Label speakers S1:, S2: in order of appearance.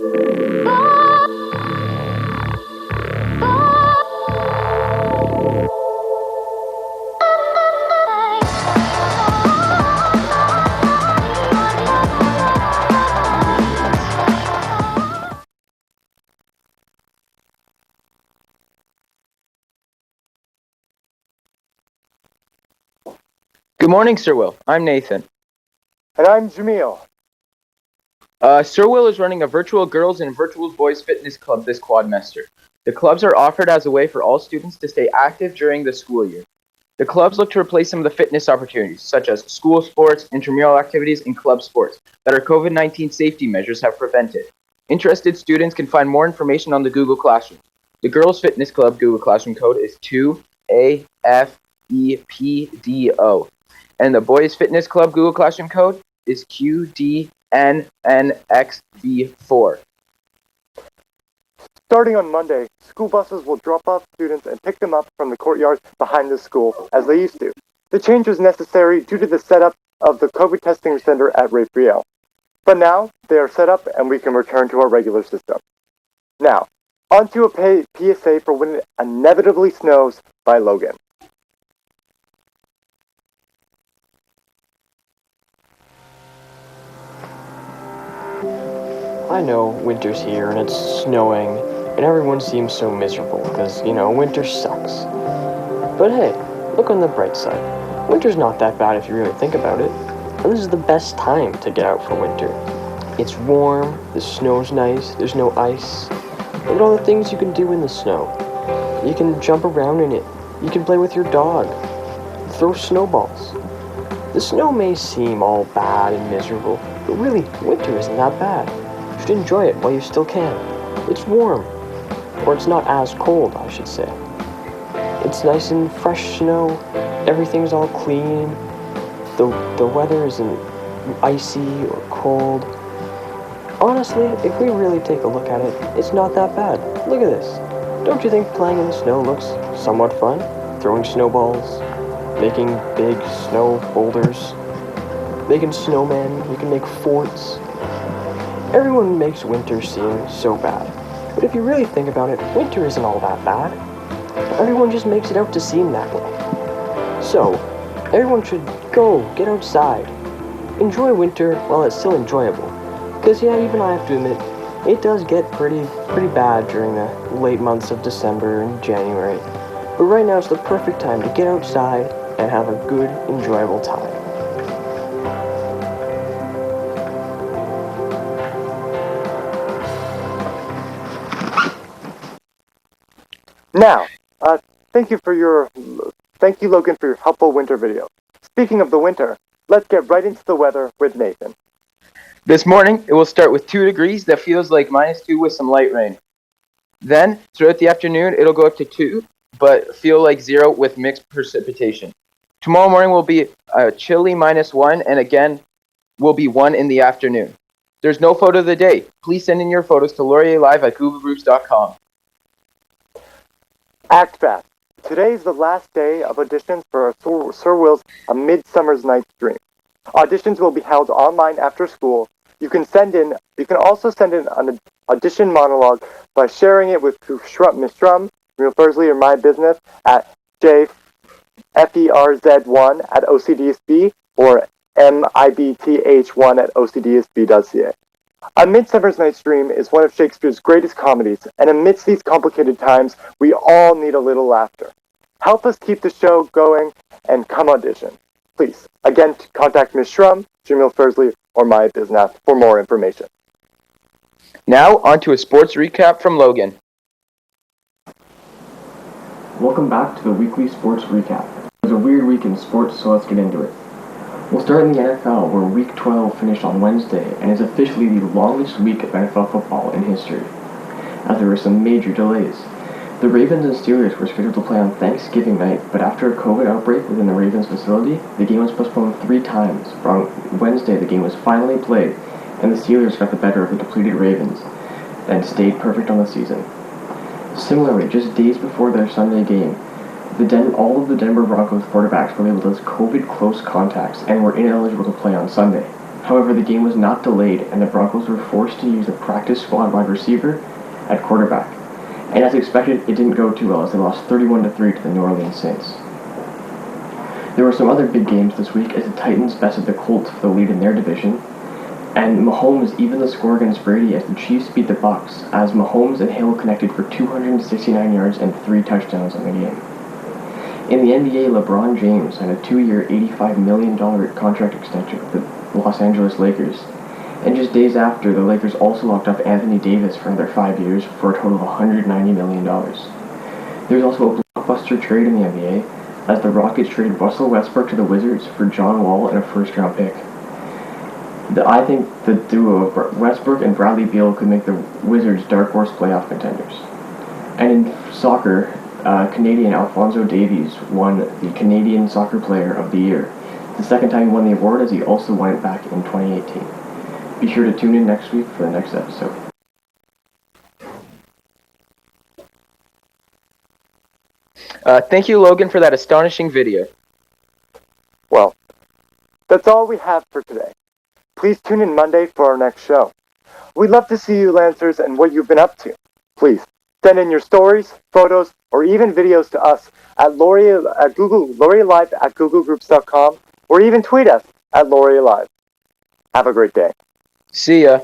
S1: Good morning, Sir Will. I'm Nathan.
S2: And I'm Jamil.
S1: Sir Will is running a virtual girls and virtual boys fitness club this quadmester. The clubs are offered as a way for all students to stay active during the school year. The clubs look to replace some of the fitness opportunities, such as school sports, intramural activities, and club sports, that our COVID-19 safety measures have prevented. Interested students can find more information on the Google Classroom. The Girls Fitness Club Google Classroom code is 2AFEPDO. And the Boys Fitness Club Google Classroom code is QDNNXB4.
S2: Starting on Monday, school buses will drop off students and pick them up from the courtyard behind the school, as they used to. The change was necessary due to the setup of the COVID testing center at LaurierLive. But now, they are set up and we can return to our regular system. Now, on to a PSA for when it inevitably snows by Logan.
S3: I know winter's here and it's snowing and everyone seems so miserable because, winter sucks. But hey, look on the bright side. Winter's not that bad if you really think about it. And this is the best time to get out for winter. It's warm, the snow's nice, there's no ice. Look at all the things you can do in the snow. You can jump around in it. You can play with your dog. Throw snowballs. The snow may seem all bad and miserable, but really, winter isn't that bad. You should enjoy it while you still can. It's warm. Or it's not as cold, I should say. It's nice and fresh snow. Everything's all clean. The weather isn't icy or cold. Honestly, if we really take a look at it, it's not that bad. Look at this. Don't you think playing in the snow looks somewhat fun? Throwing snowballs, making big snow boulders, making snowmen, you can make forts. Everyone makes winter seem so bad. But if you really think about it, winter isn't all that bad. Everyone just makes it out to seem that way. So, everyone should get outside. Enjoy winter while it's still enjoyable. Because even I have to admit, it does get pretty bad during the late months of December and January. But right now it's the perfect time to get outside and have a good, enjoyable time.
S2: Now, thank you, Logan, for your helpful winter video. Speaking of the winter, let's get right into the weather with Nathan.
S1: This morning, it will start with 2 degrees that feels like -2 with some light rain. Then, throughout the afternoon, it'll go up to 2, but feel like 0 with mixed precipitation. Tomorrow morning will be a chilly -1, and again, will be 1 in the afternoon. There's no photo of the day. Please send in your photos to LaurierLive@googlegroups.com.
S2: Act fast. Today is the last day of auditions for Sir Will's A Midsummer's Night Dream. Auditions will be held online after school. You can also send in an audition monologue by sharing it with Miss Shrum, Real Fursley, or My Business at jferz1@ocdsb or mibth1@ocdsb.ca. A Midsummer's Night's Dream is one of Shakespeare's greatest comedies, and amidst these complicated times, we all need a little laughter. Help us keep the show going and come audition. Please, again, contact Ms. Shrum, Jamil Fursley, or My Business for more information.
S1: Now, on to a sports recap from Logan.
S3: Welcome back to the weekly sports recap. It was a weird week in sports, so let's get into it. We'll start in the NFL, where Week 12 finished on Wednesday and is officially the longest week of NFL football in history, as there were some major delays. The Ravens and Steelers were scheduled to play on Thanksgiving night, but after a COVID outbreak within the Ravens facility, the game was postponed 3 times. On Wednesday, the game was finally played, and the Steelers got the better of the depleted Ravens and stayed perfect on the season. Similarly, just days before their Sunday game, all of the Denver Broncos quarterbacks were labeled as COVID close contacts and were ineligible to play on Sunday. However, the game was not delayed, and the Broncos were forced to use a practice squad wide receiver at quarterback. And as expected, it didn't go too well as they lost 31-3 to the New Orleans Saints. There were some other big games this week as the Titans bested the Colts for the lead in their division, and Mahomes evened the score against Brady as the Chiefs beat the Bucks, as Mahomes and Hill connected for 269 yards and 3 touchdowns in the game. In the NBA, LeBron James signed a 2-year, $85 million contract extension with the Los Angeles Lakers. And just days after, the Lakers also locked up Anthony Davis for another 5 years for a total of $190 million. There's also a blockbuster trade in the NBA, as the Rockets traded Russell Westbrook to the Wizards for John Wall and a first-round pick. I think the duo of Westbrook and Bradley Beal could make the Wizards dark horse playoff contenders. And in soccer, Canadian Alphonso Davies won the Canadian Soccer Player of the Year. The second time he won the award, as he also won it back in 2018. Be sure to tune in next week for the next episode.
S1: Thank you, Logan, for that astonishing video.
S2: Well, that's all we have for today. Please tune in Monday for our next show. We'd love to see you Lancers and what you've been up to. Please send in your stories, photos, or even videos to us at LaurierLive at googlegroups.com, or even tweet us at LaurierLive. Have a great day.
S1: See ya.